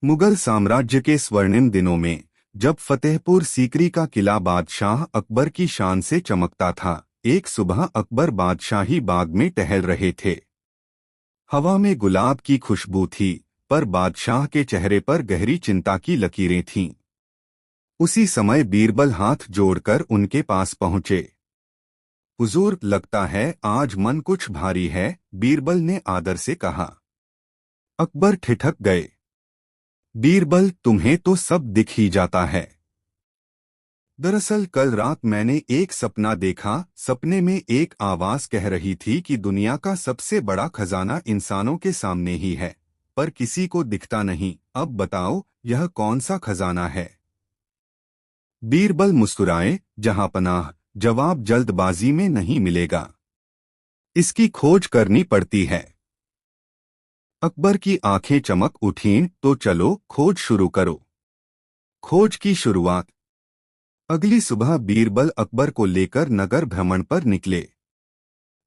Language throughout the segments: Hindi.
मुगल साम्राज्य के स्वर्णिम दिनों में जब फतेहपुर सीकरी का किला बादशाह अकबर की शान से चमकता था, एक सुबह अकबर बादशाही बाग में टहल रहे थे। हवा में गुलाब की खुशबू थी, पर बादशाह के चेहरे पर गहरी चिंता की लकीरें थीं। उसी समय बीरबल हाथ जोड़कर उनके पास पहुंचे। हुजूर, लगता है आज मन कुछ भारी है, बीरबल ने आदर से कहा। अकबर ठिठक गए। बीरबल, तुम्हें तो सब दिख ही जाता है। दरअसल कल रात मैंने एक सपना देखा। सपने में एक आवाज कह रही थी कि दुनिया का सबसे बड़ा खजाना इंसानों के सामने ही है, पर किसी को दिखता नहीं। अब बताओ, यह कौन सा खजाना है? बीरबल मुस्कुराए। जहांपनाह, जवाब जल्दबाजी में नहीं मिलेगा। इसकी खोज करनी पड़ती है। अकबर की आंखें चमक उठीं। तो चलो खोज शुरू करो। खोज की शुरुआत। अगली सुबह बीरबल अकबर को लेकर नगर भ्रमण पर निकले।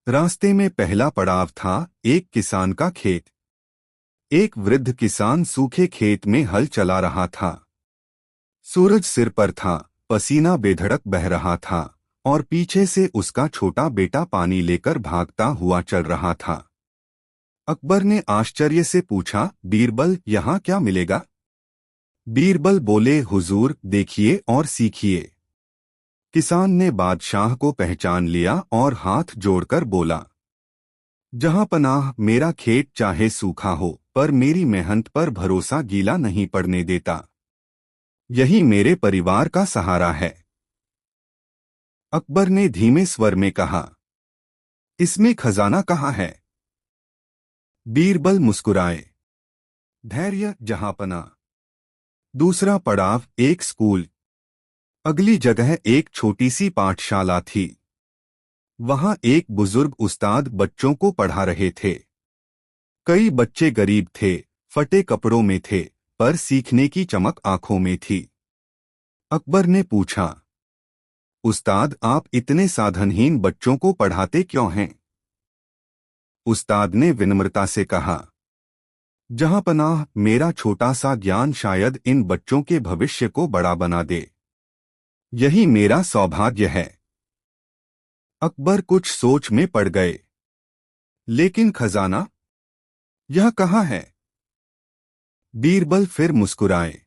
रास्ते में पहला पड़ाव था एक किसान का खेत। एक वृद्ध किसान सूखे खेत में हल चला रहा था। सूरज सिर पर था, पसीना बेधड़क बह रहा था, और पीछे से उसका छोटा बेटा पानी लेकर भागता हुआ चल रहा था। अकबर ने आश्चर्य से पूछा, बीरबल, यहाँ क्या मिलेगा? बीरबल बोले, हुजूर, देखिए और सीखिए। किसान ने बादशाह को पहचान लिया और हाथ जोड़कर बोला, जहांपनाह, मेरा खेत चाहे सूखा हो, पर मेरी मेहनत पर भरोसा गीला नहीं पड़ने देता। यही मेरे परिवार का सहारा है। अकबर ने धीमे स्वर में कहा, इसमें खजाना कहाँ है? बीरबल मुस्कुराए। धैर्य, जहांपनाह। दूसरा पड़ाव एक स्कूल। अगली जगह एक छोटी सी पाठशाला थी। वहां एक बुजुर्ग उस्ताद बच्चों को पढ़ा रहे थे। कई बच्चे गरीब थे, फटे कपड़ों में थे, पर सीखने की चमक आंखों में थी। अकबर ने पूछा, उस्ताद, आप इतने साधनहीन बच्चों को पढ़ाते क्यों हैं? उस्ताद ने विनम्रता से कहा, जहांपनाह, मेरा छोटा सा ज्ञान शायद इन बच्चों के भविष्य को बड़ा बना दे। यही मेरा सौभाग्य है। अकबर कुछ सोच में पड़ गए। लेकिन खजाना, यह कहाँ है? बीरबल फिर मुस्कुराए।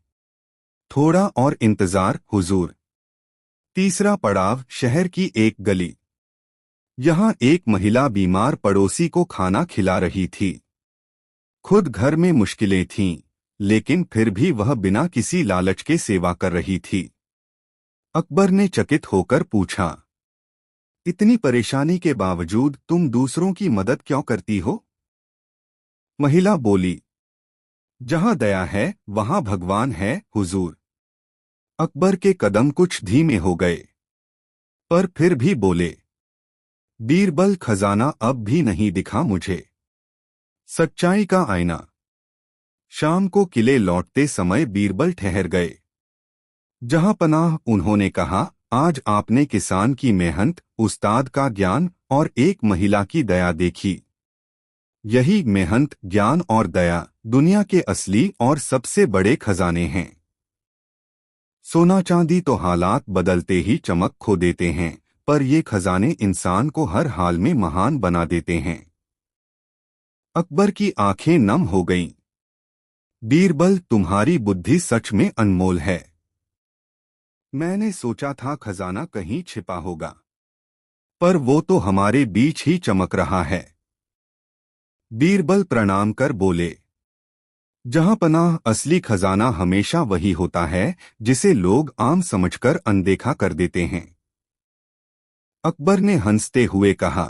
थोड़ा और इंतजार, हुजूर। तीसरा पड़ाव शहर की एक गली। यहाँ एक महिला बीमार पड़ोसी को खाना खिला रही थी। खुद घर में मुश्किलें थीं, लेकिन फिर भी वह बिना किसी लालच के सेवा कर रही थी। अकबर ने चकित होकर पूछा, इतनी परेशानी के बावजूद तुम दूसरों की मदद क्यों करती हो? महिला बोली, जहां दया है वहां भगवान है, हुजूर। अकबर के कदम कुछ धीमे हो गए, पर फिर भी बोले, बीरबल, खजाना अब भी नहीं दिखा मुझे। सच्चाई का आईना। शाम को किले लौटते समय बीरबल ठहर गए। जहांपनाह, उन्होंने कहा, आज आपने किसान की मेहनत, उस्ताद का ज्ञान और एक महिला की दया देखी। यही मेहनत, ज्ञान और दया दुनिया के असली और सबसे बड़े खजाने हैं। सोना चांदी तो हालात बदलते ही चमक खो देते हैं, पर ये खजाने इंसान को हर हाल में महान बना देते हैं। अकबर की आंखें नम हो गईं। बीरबल, तुम्हारी बुद्धि सच में अनमोल है। मैंने सोचा था खजाना कहीं छिपा होगा, पर वो तो हमारे बीच ही चमक रहा है। बीरबल प्रणाम कर बोले, जहांपनाह, असली खजाना हमेशा वही होता है जिसे लोग आम समझकर अनदेखा कर देते हैं। अकबर ने हंसते हुए कहा,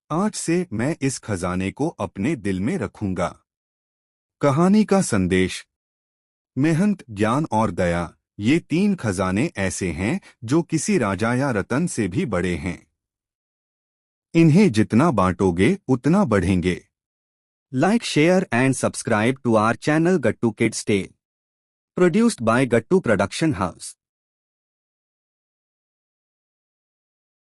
आज से मैं इस खजाने को अपने दिल में रखूंगा। कहानी का संदेश। मेहनत, ज्ञान और दया, ये तीन खजाने ऐसे हैं जो किसी राजा या रतन से भी बड़े हैं। इन्हें जितना बांटोगे उतना बढ़ेंगे। Like, share and subscribe to our channel Gattu Kids Tale. Produced by Gattu Production House.